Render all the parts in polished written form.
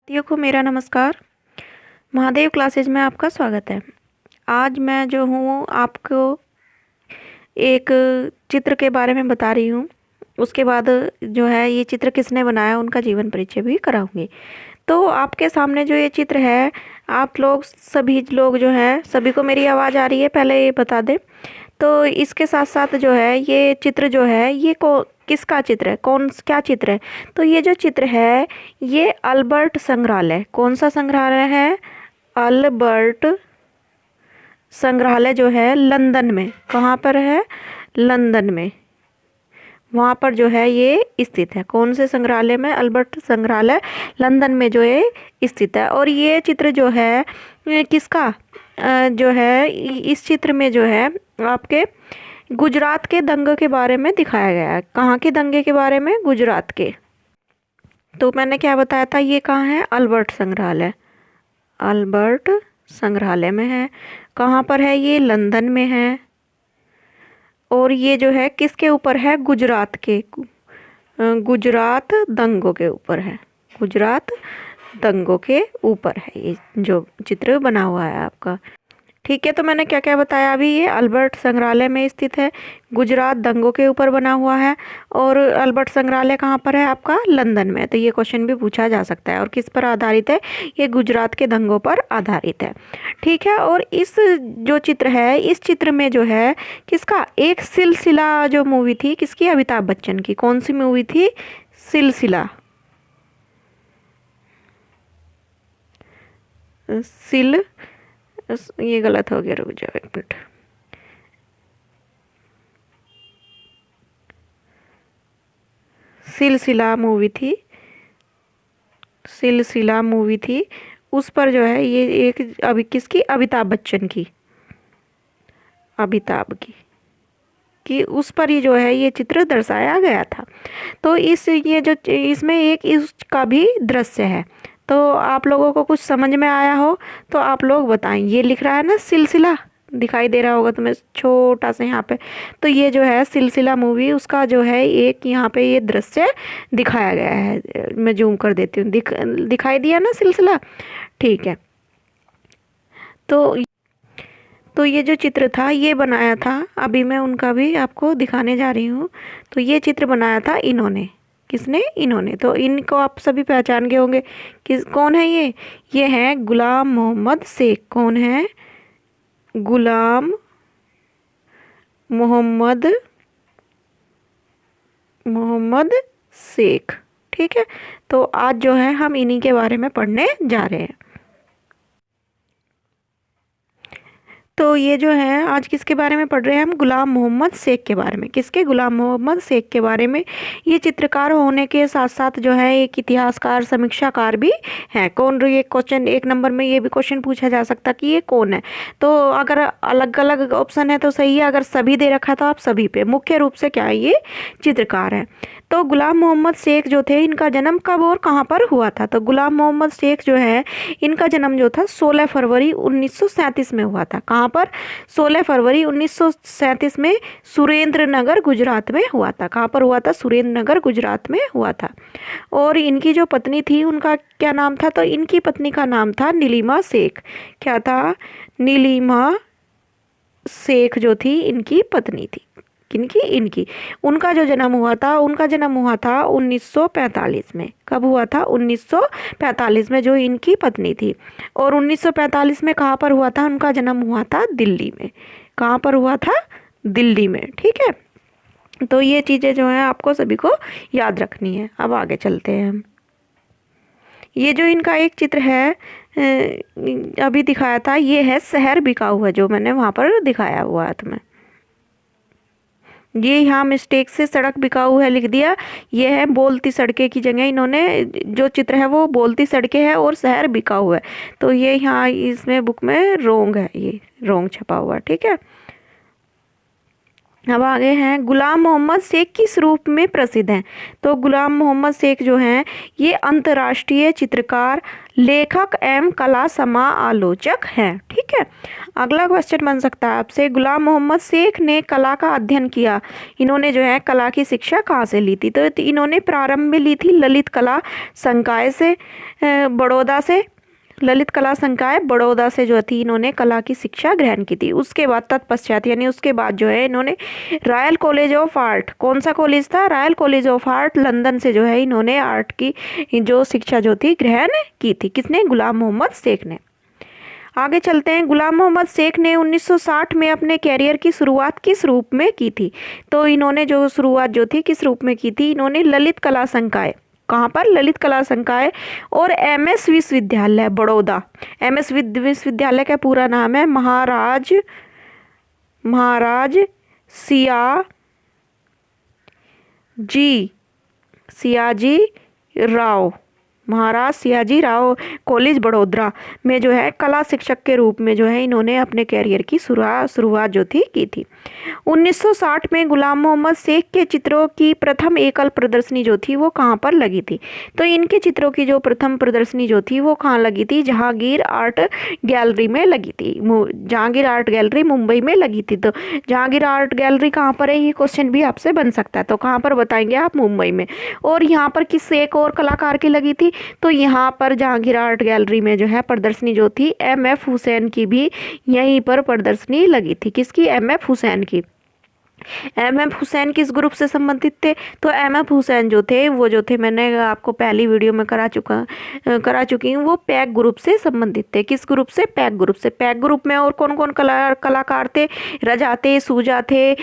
साथियों को मेरा नमस्कार। महादेव क्लासेज में आपका स्वागत है। आज मैं जो हूँ आपको एक चित्र के बारे में बता रही हूँ। उसके बाद जो है ये चित्र किसने बनाया उनका जीवन परिचय भी कराऊंगी। तो आपके सामने जो ये चित्र है, आप लोग सभी लोग जो है, सभी को मेरी आवाज़ आ रही है पहले ये बता दें। तो इसके साथ साथ जो है ये चित्र जो है ये किसका चित्र है, कौन क्या चित्र है। तो ये जो चित्र है ये अल्बर्ट संग्रहालय, कौन सा संग्रहालय है, अल्बर्ट संग्रहालय जो है लंदन में, कहाँ पर है, लंदन में, वहाँ पर जो है ये स्थित है। कौन से संग्रहालय में, अल्बर्ट संग्रहालय लंदन में जो है स्थित है। और ये चित्र जो है किसका जो है, इस चित्र में जो है आपके गुजरात के दंगे के बारे में दिखाया गया है। कहाँ के दंगे के बारे में, गुजरात के। तो मैंने क्या बताया था, ये कहाँ है, अल्बर्ट संग्रहालय, अल्बर्ट संग्रहालय में है। कहाँ पर है ये, लंदन में है। और ये जो है किसके ऊपर है, गुजरात के, गुजरात दंगों के ऊपर है, गुजरात दंगों के ऊपर है ये जो चित्र बना हुआ है आपका। ठीक है, तो मैंने क्या क्या बताया अभी। ये अल्बर्ट संग्रहालय में स्थित है, गुजरात दंगों के ऊपर बना हुआ है। और अल्बर्ट संग्रहालय कहाँ पर है आपका, लंदन में। तो ये क्वेश्चन भी पूछा जा सकता है। और किस पर आधारित है, ये गुजरात के दंगों पर आधारित है। ठीक है, और इस जो चित्र है, इस चित्र में जो है किसका, एक सिलसिला जो मूवी थी, किसकी, अमिताभ बच्चन की। कौन सी मूवी थी, सिलसिला, सिल ये गलत हो गया, रुक जाओ एक मिनट। सिलसिला मूवी थी, सिलसिला मूवी थी, उस पर जो है ये एक अभी किसकी, अमिताभ बच्चन की, अमिताभ की कि उस पर ही जो है ये चित्र दर्शाया गया था। तो इस ये जो इसमें एक इसका भी दृश्य है। तो आप लोगों को कुछ समझ में आया हो तो आप लोग बताएं। ये लिख रहा है ना सिलसिला, दिखाई दे रहा होगा तुम्हें छोटा सा यहाँ पे। तो ये जो है सिलसिला मूवी, उसका जो है एक यहाँ पे ये दृश्य दिखाया गया है। मैं जूम कर देती हूँ, दिखाई दिया ना सिलसिला। ठीक है, तो ये जो चित्र था ये बनाया था, अभी मैं उनका भी आपको दिखाने जा रही हूँ। तो ये चित्र बनाया था इन्होंने, किसने, इन्होंने। तो इनको आप सभी पहचान गए होंगे, किस, कौन है ये है गुलाम मोहम्मद शेख। कौन है, गुलाम मोहम्मद मोहम्मद शेख। ठीक है, तो आज जो है हम इन्हीं के बारे में पढ़ने जा रहे हैं। तो ये जो है आज किसके बारे में पढ़ रहे हैं हम, गुलाम मोहम्मद शेख के बारे में। किसके, गुलाम मोहम्मद शेख के बारे में। ये चित्रकार होने के साथ साथ जो है एक इतिहासकार, समीक्षाकार भी है। कौन, ये क्वेश्चन एक नंबर में ये भी क्वेश्चन पूछा जा सकता कि ये कौन है। तो अगर अलग अलग ऑप्शन है तो सही है, अगर सभी दे रखा तो आप सभी पे। मुख्य रूप से क्या है, ये चित्रकार है। तो गुलाम मोहम्मद शेख जो थे, इनका जन्म कब और कहाँ पर हुआ था। तो गुलाम मोहम्मद शेख जो है, इनका जन्म जो था 16 फरवरी 1937 में हुआ था। कहाँ पर, 16 फरवरी 1937 में सुरेंद्र नगर गुजरात में हुआ था। कहाँ पर हुआ था, सुरेंद्र नगर गुजरात में हुआ था। और इनकी जो पत्नी थी उनका क्या नाम था, तो इनकी पत्नी का नाम था नीलिमा शेख। क्या था, नीलिमा शेख जो थी इनकी पत्नी थी। किनकी, इनकी। उनका जो जन्म हुआ था, उनका जन्म हुआ था 1945 में। कब हुआ था, 1945 में, जो इनकी पत्नी थी। और 1945 में कहाँ पर हुआ था, उनका जन्म हुआ था दिल्ली में। कहाँ पर हुआ था, दिल्ली में। ठीक है, तो ये चीज़ें जो है आपको सभी को याद रखनी है। अब आगे चलते हैं हम। ये जो इनका एक चित्र है अभी दिखाया था, ये है शहर बिका हुआ, जो मैंने वहाँ पर दिखाया हुआ है तुम्हें। ये यहाँ मिस्टेक से सड़क बिकाऊ है लिख दिया, ये है बोलती सड़कें की जगह इन्होंने, जो चित्र है वो बोलती सड़कें है और शहर बिकाऊ है। तो ये यहाँ इसमें बुक में रोंग है, ये रोंग छपा हुआ। ठीक है, अब आगे हैं, गुलाम मोहम्मद शेख किस रूप में प्रसिद्ध हैं? तो गुलाम मोहम्मद शेख जो हैं ये अंतर्राष्ट्रीय चित्रकार, लेखक एवं कला समालोचक हैं। ठीक है, अगला क्वेश्चन बन सकता है आपसे, गुलाम मोहम्मद शेख ने कला का अध्ययन किया, इन्होंने जो है कला की शिक्षा कहाँ से ली थी? तो इन्होंने प्रारंभ में ली थी ललित कला संकाय से, बड़ौदा से। ललित कला संकाय बड़ौदा से जो थी इन्होंने कला की शिक्षा ग्रहण की थी। उसके बाद तत्पश्चात यानी उसके बाद जो है इन्होंने रॉयल कॉलेज ऑफ आर्ट, कौन सा कॉलेज था? Royal college of art London से जो है इन्होंने आर्ट की जो शिक्षा जो थी ग्रहण की थी। किसने? गुलाम मोहम्मद शेख ने। आगे चलते हैं, गुलाम मोहम्मद शेख ने 1960 में अपने कैरियर की शुरुआत किस रूप में की थी? तो इन्होंने जो शुरुआत जो थी किस रूप में की थी? इन्होंने ललित कला संकाय, कहाँ पर? ललित कला संकाय और एमएस विश्वविद्यालय बड़ौदा। एमएस विश्वविद्यालय का पूरा नाम है महाराज सियाजी राव, महाराज सियाजी राव कॉलेज बड़ोदरा में जो है कला शिक्षक के रूप में जो है इन्होंने अपने कैरियर की शुरुआत जो थी की थी। 1960 में गुलाम मोहम्मद शेख के चित्रों की प्रथम एकल प्रदर्शनी जो थी वो कहाँ पर लगी थी? तो इनके चित्रों की जो प्रथम प्रदर्शनी जो थी वो कहाँ लगी थी? जहांगीर आर्ट गैलरी में लगी थी। जहांगीर आर्ट गैलरी मुंबई में लगी थी। तो जहांगीर आर्ट गैलरी कहाँ पर है? ये क्वेश्चन भी आपसे बन सकता है। तो कहाँ पर बताएंगे आप? मुंबई में। और यहाँ पर किस एक और कलाकार की लगी थी? तो यहाँ पर जहांगीर आर्ट गैलरी में जो है प्रदर्शनी जो थी एमएफ हुसैन की भी यहीं पर प्रदर्शनी लगी थी। किसकी? एमएफ हुसैन की। एमएफ हुसैन किस ग्रुप से संबंधित थे? तो एमएफ हुसैन जो थे वो जो थे मैंने आपको पहली वीडियो में करा चुकी हूँ, वो पैक ग्रुप से संबंधित थे। किस ग्रुप से? पैक ग्रुप से। पैक ग्रुप में और कौन कौन कलाकार थे? रजा थे, सूजा थे,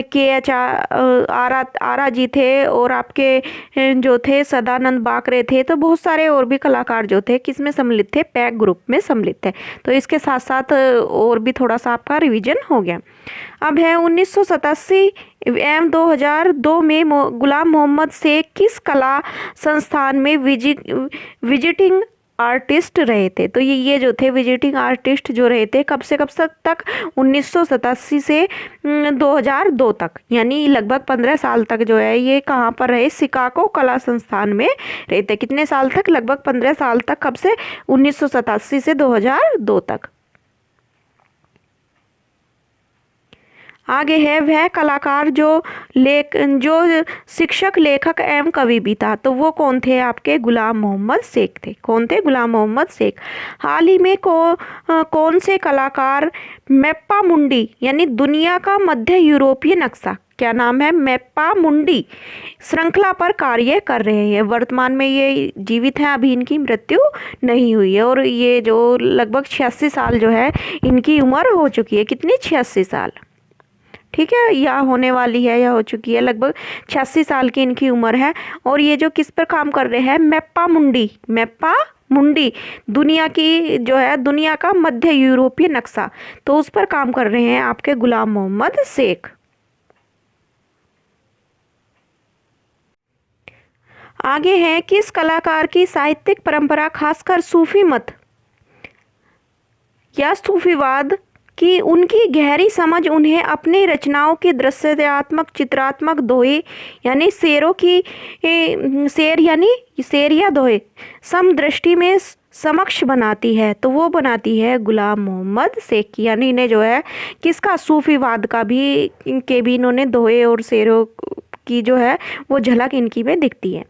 KH आरा जी थे, और आपके जो थे सदानंद बाकरे थे। तो बहुत सारे और भी कलाकार जो थे किस में सम्मिलित थे? पैक ग्रुप में सम्मिलित थे। तो इसके साथ साथ और भी थोड़ा सा आपका रिवीजन हो गया। अब है 1987 एवं 2002 में गुलाम मोहम्मद शेख किस कला संस्थान में विजिटिंग आर्टिस्ट रहे थे? तो ये जो थे विजिटिंग आर्टिस्ट जो रहे थे कब से कब तक? 1987 से 2002 तक, यानी लगभग 15 साल तक जो है ये कहाँ पर रहे? शिकागो कला संस्थान में रहे थे। कितने साल तक? लगभग 15 साल तक। कब से? 1987 से 2002 तक। आगे है, वह कलाकार जो शिक्षक, लेखक एवं कवि भी था। तो वो कौन थे? आपके गुलाम मोहम्मद शेख थे। कौन थे? गुलाम मोहम्मद शेख। हाल ही में कौन से कलाकार मैप्पा मुंडी यानी दुनिया का मध्य यूरोपीय नक्शा, क्या नाम है? मैप्पा मुंडी श्रृंखला पर कार्य कर रहे हैं। वर्तमान में ये जीवित हैं, अभी इनकी मृत्यु नहीं हुई है, और ये जो लगभग 86 साल जो है इनकी उम्र हो चुकी है। कितनी? 86 साल। ठीक है, या होने वाली है या हो चुकी है। लगभग 86 साल की इनकी उम्र है। और ये जो किस पर काम कर रहे हैं? मैप्पा मुंडी दुनिया की जो है दुनिया का मध्य यूरोपीय नक्शा, तो उस पर काम कर रहे हैं आपके गुलाम मोहम्मद शेख। आगे है, किस कलाकार की साहित्यिक परंपरा खासकर सूफी मत या सूफीवाद कि उनकी गहरी समझ उन्हें अपनी रचनाओं की दृश्यात्मक चित्रात्मक दोहे यानी शेर या दोहे समदृष्टि में समक्ष बनाती है? तो वो बनाती है गुलाम मोहम्मद शेख की। यानी इन्हें जो है किसका? सूफीवाद का भी इन्होंने दोहे और शेरों की जो है वो झलक इनकी में दिखती है।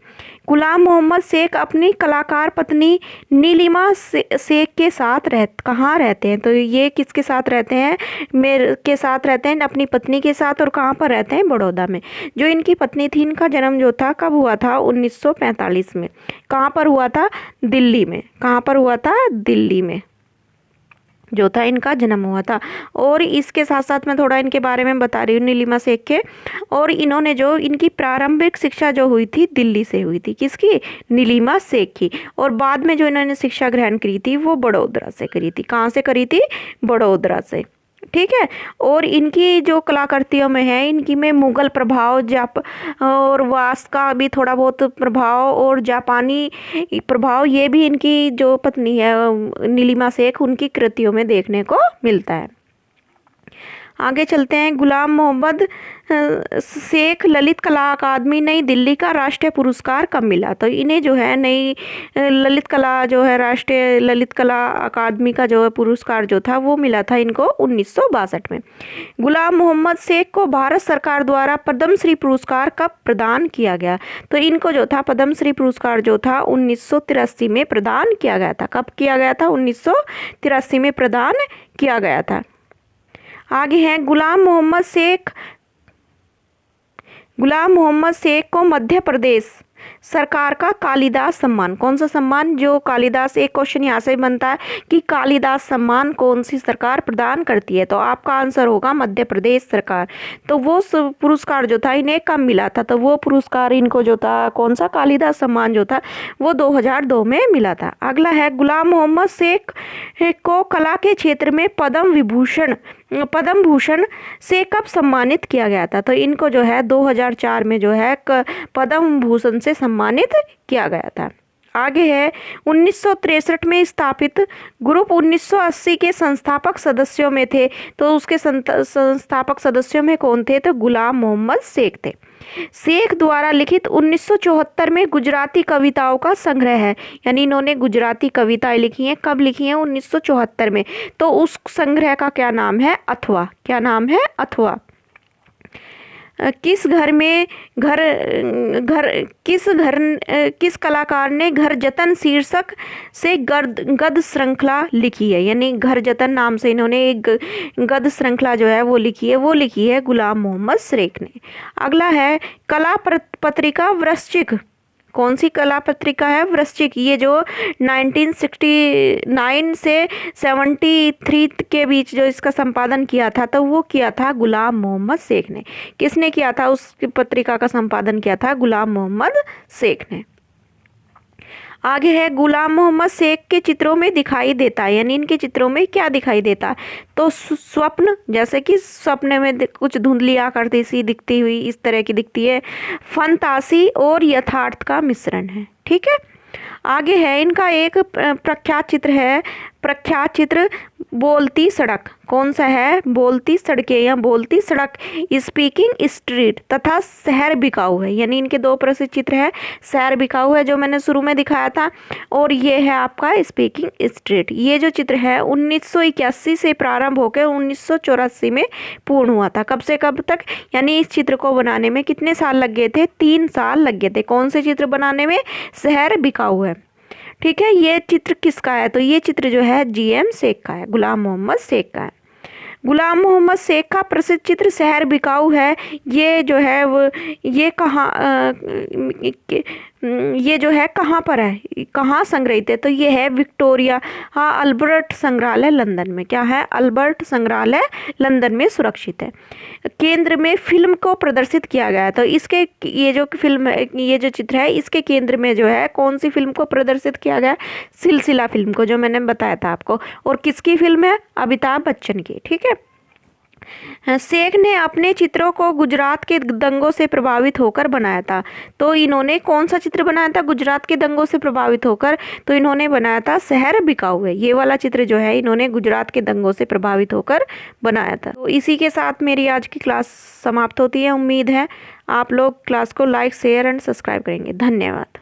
गुलाम मोहम्मद शेख अपनी कलाकार पत्नी नीलिमा शेख के साथ कहाँ रहते हैं? तो ये किसके साथ रहते हैं? मेरे के साथ रहते हैं, अपनी पत्नी के साथ। और कहाँ पर रहते हैं? बड़ौदा में। जो इनकी पत्नी थी, इनका जन्म जो था कब हुआ था? 1945 में। कहाँ पर हुआ था? दिल्ली में। कहाँ पर हुआ था? दिल्ली में जो था इनका जन्म हुआ था। और इसके साथ साथ मैं थोड़ा इनके बारे में बता रही हूँ, नीलिमा शेख के। और इन्होंने जो इनकी प्रारंभिक शिक्षा जो हुई थी दिल्ली से हुई थी। किसकी? नीलिमा शेख की। और बाद में जो इन्होंने शिक्षा ग्रहण करी थी वो बड़ोदरा से करी थी। कहाँ से करी थी? बड़ोदरा से। ठीक है। और इनकी जो कलाकृतियों में है, इनकी में मुगल प्रभाव, और वास का भी थोड़ा बहुत प्रभाव और जापानी प्रभाव, ये भी इनकी जो पत्नी है नीलिमा शेख उनकी कृतियों में देखने को मिलता है। आगे चलते हैं। गुलाम मोहम्मद शेख ललित कला अकादमी नई दिल्ली का राष्ट्रीय पुरस्कार कब मिला? तो इन्हें जो है नई ललित कला जो है राष्ट्रीय ललित कला अकादमी का जो है पुरस्कार जो था वो मिला था इनको 1962 में। गुलाम मोहम्मद शेख को भारत सरकार द्वारा पद्मश्री पुरस्कार कब प्रदान किया गया? तो इनको जो था पद्मश्री पुरस्कार जो था 1983 में प्रदान किया गया था। कब किया गया था? 1983 में प्रदान किया गया था। आगे है गुलाम मोहम्मद शेख को मध्य प्रदेश सरकार का कालिदास सम्मान, कौन सा सम्मान? जो कालिदास, एक क्वेश्चन यहाँ से बनता है कि कालिदास सम्मान कौन सी सरकार प्रदान करती है? तो आपका आंसर होगा मध्य प्रदेश सरकार। तो वो पुरस्कार जो था इन्हें कब मिला था? तो वो पुरस्कार इनको जो था कौन सा कालिदास सम्मान जो था वो 2002 में मिला था। अगला है गुलाम मोहम्मद शेख को कला के क्षेत्र में पद्म भूषण से कब सम्मानित किया गया था? तो इनको जो है 2004 में जो है पद्म भूषण से सम्मानित किया गया था। आगे है 1963 में स्थापित ग्रुप 1980 के संस्थापक सदस्यों में थे। तो उसके संस्थापक सदस्यों में कौन थे? तो गुलाम मोहम्मद शेख थे। शेख द्वारा लिखित 1974 में गुजराती कविताओं का संग्रह है, यानी इन्होंने गुजराती कविताएं लिखी हैं। कब लिखी हैं? 1974 में। तो उस संग्रह का क्या नाम है? अथवा। क्या नाम है? अथवा। किस कलाकार ने घर जतन शीर्षक से गद्य श्रृंखला लिखी है? यानी घर जतन नाम से इन्होंने एक गद्य श्रृंखला जो है वो लिखी है गुलाम मोहम्मद शेख ने। अगला है कला पत्रिका वृश्चिक, कौन सी कला पत्रिका है? वृश्चिक। ये जो 1969 से 73 के बीच जो इसका संपादन किया था तो वो किया था गुलाम मोहम्मद शेख ने। किसने किया था? उस पत्रिका का संपादन किया था गुलाम मोहम्मद शेख ने। आगे है गुलाम मोहम्मद शेख के चित्रों में दिखाई देता है, यानी इनके चित्रों में क्या दिखाई देता है? तो स्वप्न, जैसे कि सपने में कुछ धुंधली आकृति सी दिखती हुई इस तरह की दिखती है। फंतासी और यथार्थ का मिश्रण है। ठीक है। आगे है इनका एक प्रख्यात चित्र बोलती सड़क, कौन सा है? बोलती सड़कें या बोलती सड़क, स्पीकिंग स्ट्रीट तथा शहर बिकाऊ है। यानी इनके दो प्रसिद्ध चित्र है। शहर बिकाऊ है जो मैंने शुरू में दिखाया था, और ये है आपका स्पीकिंग स्ट्रीट। ये जो चित्र है 1981 से प्रारंभ होकर 1984 में पूर्ण हुआ था। कब से कब तक? यानी इस चित्र को बनाने में कितने साल लग गए थे? 3 साल लग गए थे। कौन से चित्र बनाने में? शहर बिकाऊ है। ठीक है। ये चित्र किसका है? तो ये चित्र जो है GM शेख का है, गुलाम मोहम्मद शेख का है। गुलाम मोहम्मद शेख का प्रसिद्ध चित्र शहर बिकाऊ है। ये जो है वो ये जो है कहाँ पर है, कहाँ संग्रहित है? तो ये है विक्टोरिया अल्बर्ट संग्रहालय लंदन में। क्या है? अल्बर्ट संग्रहालय लंदन में सुरक्षित है। केंद्र में फिल्म को प्रदर्शित किया गया। तो इसके ये जो चित्र है इसके केंद्र में जो है कौन सी फिल्म को प्रदर्शित किया गया? सिलसिला फिल्म को, जो मैंने बताया था आपको। और किसकी फिल्म है? अमिताभ बच्चन की। ठीक है। शेख ने अपने चित्रों को गुजरात के दंगों से प्रभावित होकर बनाया था। तो इन्होंने कौन सा चित्र बनाया था गुजरात के दंगों से प्रभावित होकर? तो इन्होंने बनाया था शहर बिकाऊ है। ये वाला चित्र जो है इन्होंने गुजरात के दंगों से प्रभावित होकर बनाया था। तो इसी के साथ मेरी आज की क्लास समाप्त होती है। उम्मीद है आप लोग क्लास को लाइक, शेयर एंड सब्सक्राइब करेंगे। धन्यवाद।